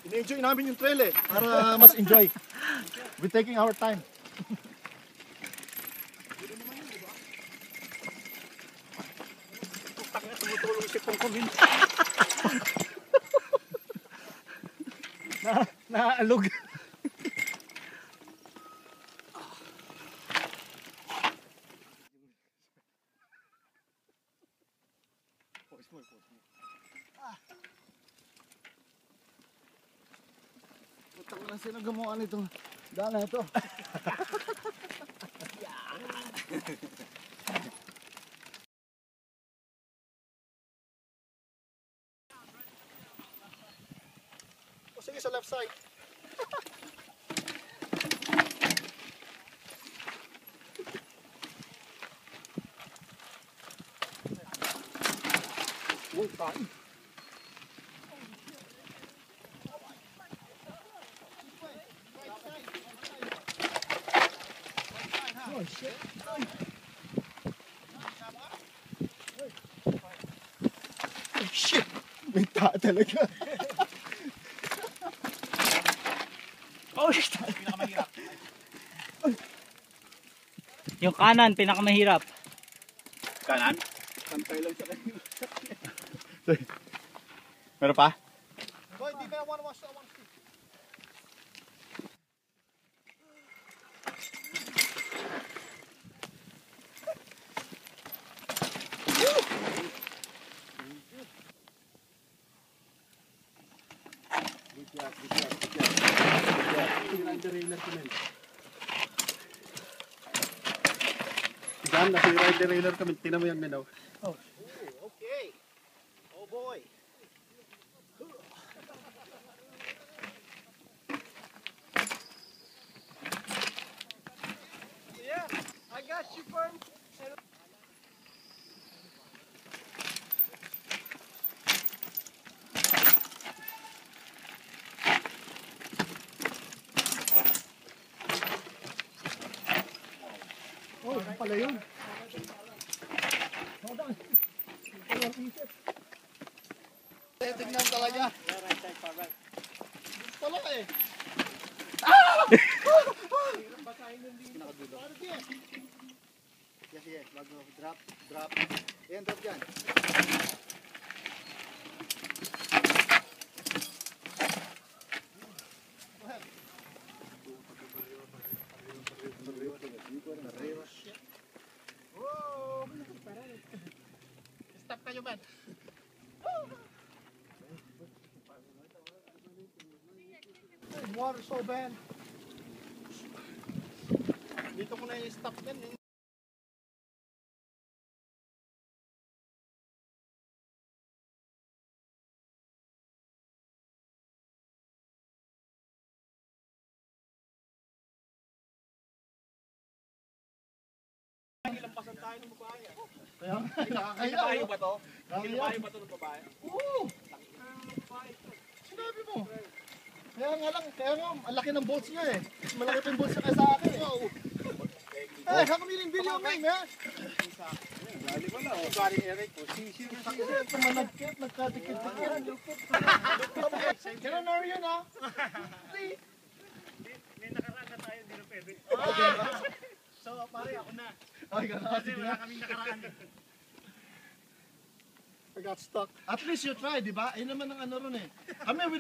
Ina-enjoy namin yung trail para mas enjoy. We're taking our time. Tumutulong si Pongkomin. Naaalog. Putang na sila gumawa nitong daan na ito. O sige sa left side. Uy, kain. Oh shit. Oh shit. May taa talaga. Oh shit. Pinakamahirap. Yung kanan, pinakamahirap. Kanan? Pantay lang sa kanila. Meron pa? Boy, di ba one stick? Diyan, nasa rider kami. Tingnan mo yung minaw. Okay. Oh boy. Yeah, I got you, firm. Oh, ano pala yun? Tignan talaga. Pala eh. Sige, bago drop. Ayan, drop dyan. Stop kayo, man. Water so bad. Dito ko na i-stop yan. Ilampasan tayo ng babae. Kaya, Kinabayo ba to? Kinabayo ba to ng babae? Oo. Sinabi mo. Kaya nga, ang laki ng boats niya eh. Mas malaki pa yung boats niya kaya sa akin eh. Hey, how come you didn't video me, man? Lali mo na. Sorry, Eric. Ito managkit, nagkadikit-dikit. Get on our yun, ha? See? May nakaraan na tayo, hindi na pwede. So, pare, ako na. Ay, Kasi wala kaming nakaraan. I got stuck. At least you tried, di ba? Ayun naman ang ano ron eh. Kami,